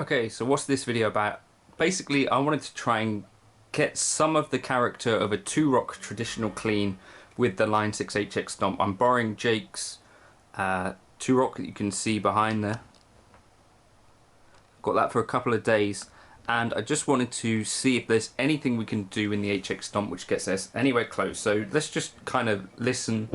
Okay, so what's this video about? Basically, I wanted to try and get some of the character of a Two-Rock traditional clean with the Line 6 HX stomp. I'm borrowing Jake's Two-Rock that you can see behind there. Got that for a couple of days, and I just wanted to see if there's anything we can do in the HX stomp which gets us anywhere close. So let's just kind of listen.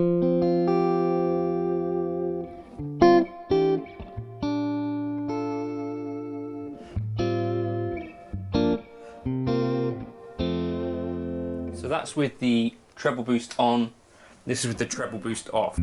So that's with the treble boost on, this is with the treble boost off.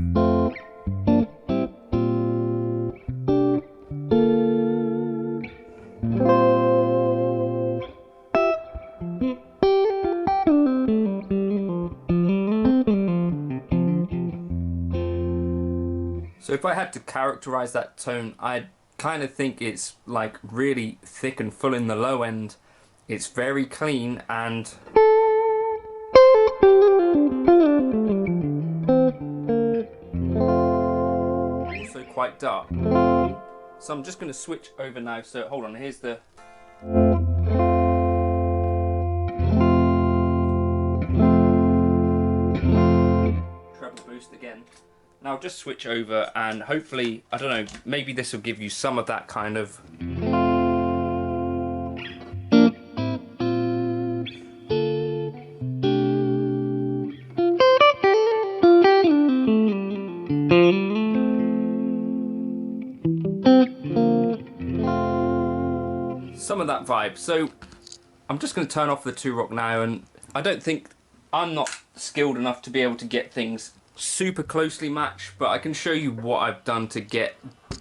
So if I had to characterize that tone, I'd kind of think it's like really thick and full in the low end. It's very clean and also quite dark. So I'm just going to switch over now. So hold on, here's the treble boost again. Now I'll just switch over and hopefully, I don't know, maybe this will give you some of that kind of that vibe. So I'm just going to turn off the Two-Rock now, and I don't think, I'm not skilled enough to be able to get things super closely matched, but I can show you what I've done to get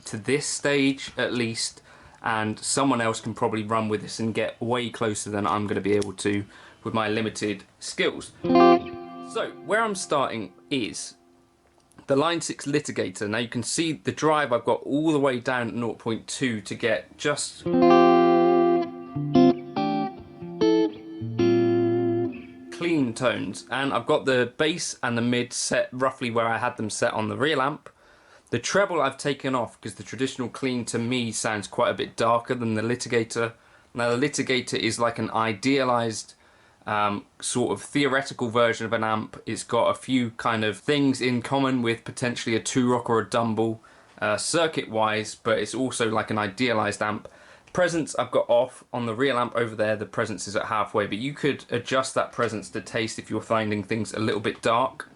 to this stage at least, and someone else can probably run with this and get way closer than I'm going to be able to with my limited skills. So where I'm starting is the Line 6 litigator. Now you can see the drive I've got all the way down at 0.2 to get just clean tones, and I've got the bass and the mid set roughly where I had them set on the real amp. The treble I've taken off because the traditional clean to me sounds quite a bit darker than the litigator. Now the litigator is like an idealized sort of theoretical version of an amp. It's got a few kind of things in common with potentially a Two-Rock or a Dumble circuit wise, but it's also like an idealized amp. Presence I've got off on the real amp over there. The presence is at halfway, but you could adjust that presence to taste if you're finding things a little bit dark.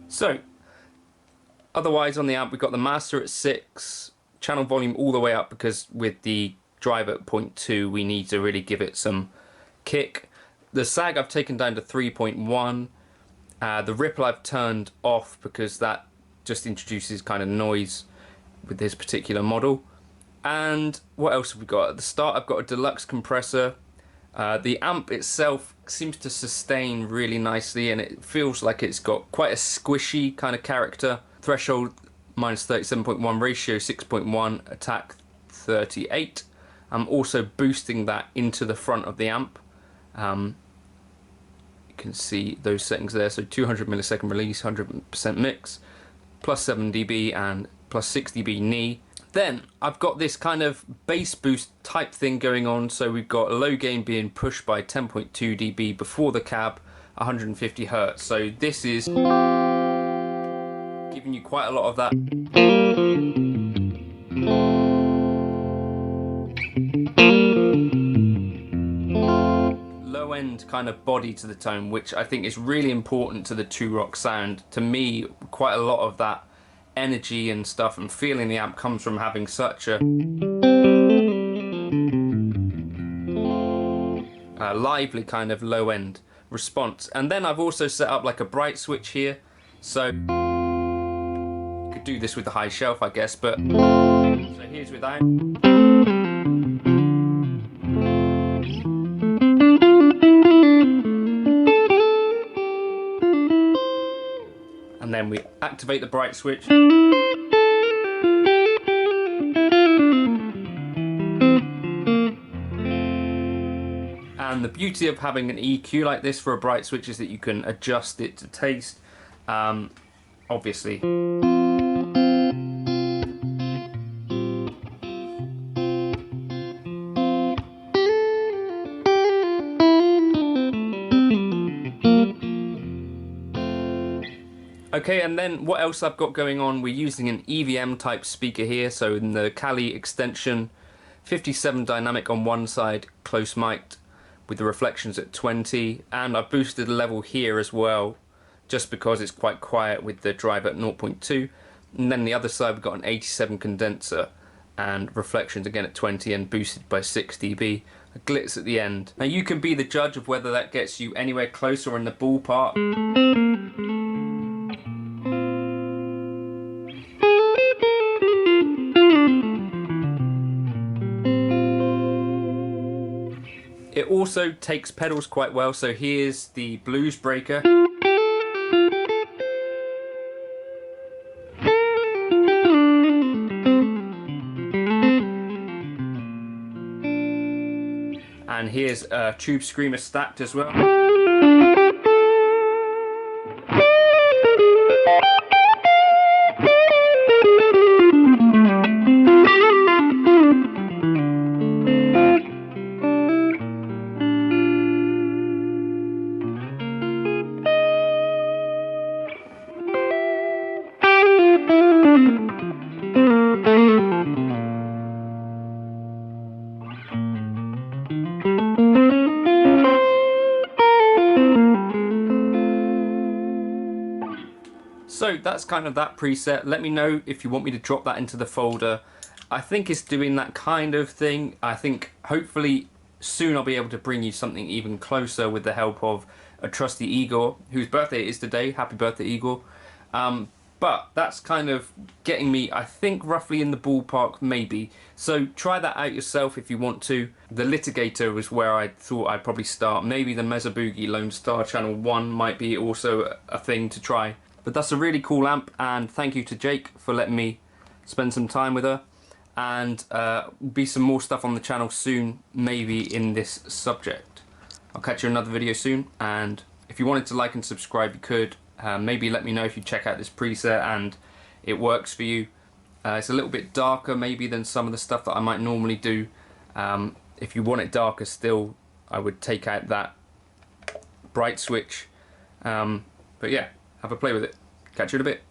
So otherwise on the amp we've got the master at 6, channel volume all the way up because with the drive at 0.2 we need to really give it some kick. The sag I've taken down to 3.1. The ripple I've turned off because that just introduces kind of noise with this particular model. And what else have we got? At the start I've got a deluxe compressor. The amp itself seems to sustain really nicely and it feels like it's got quite a squishy kind of character. Threshold -37.1, ratio 6.1, attack 38. I'm also boosting that into the front of the amp. You can see those settings there. So 200 millisecond release, 100% mix, plus 7 dB and plus 6 dB knee. Then I've got this kind of bass boost type thing going on. So we've got a low gain being pushed by 10.2 dB before the cab, 150 Hertz. So this is giving you quite a lot of that low end kind of body to the tone, which I think is really important to the Two-Rock sound. To me, quite a lot of that energy and stuff and feeling the amp comes from having such a lively kind of low end response. And then I've also set up like a bright switch here, so you could do this with the high shelf I guess, but so here's without. And then we activate the bright switch. And the beauty of having an EQ like this for a bright switch is that you can adjust it to taste, obviously. Okay, and then what else I've got going on, we're using an EVM type speaker here, so in the Kali extension, 57 dynamic on one side, close mic'd, with the reflections at 20, and I've boosted the level here as well, just because it's quite quiet with the driver at 0.2, and then the other side we've got an 87 condenser, and reflections again at 20 and boosted by 6 dB, a glitz at the end. Now you can be the judge of whether that gets you anywhere close or in the ballpark. It also takes pedals quite well, so here's the blues breaker. And here's a tube screamer stacked as well. So that's kind of that preset. Let me know if you want me to drop that into the folder. I think it's doing that kind of thing. I think hopefully soon I'll be able to bring you something even closer with the help of a trusty Igor, whose birthday it is today. Happy birthday, Igor. But that's kind of getting me, I think, roughly in the ballpark, maybe. So try that out yourself if you want to. The Litigator was where I thought I'd probably start. Maybe the Mesa Boogie Lone Star Channel 1 might be also a thing to try. But that's a really cool amp, and thank you to Jake for letting me spend some time with her. And be some more stuff on the channel soon, maybe in this subject. I'll catch you in another video soon, and if you wanted to like and subscribe, you could. Maybe let me know if you check out this preset and it works for you. It's a little bit darker maybe than some of the stuff that I might normally do. If you want it darker still, I would take out that bright switch. But yeah, have a play with it. Catch you in a bit.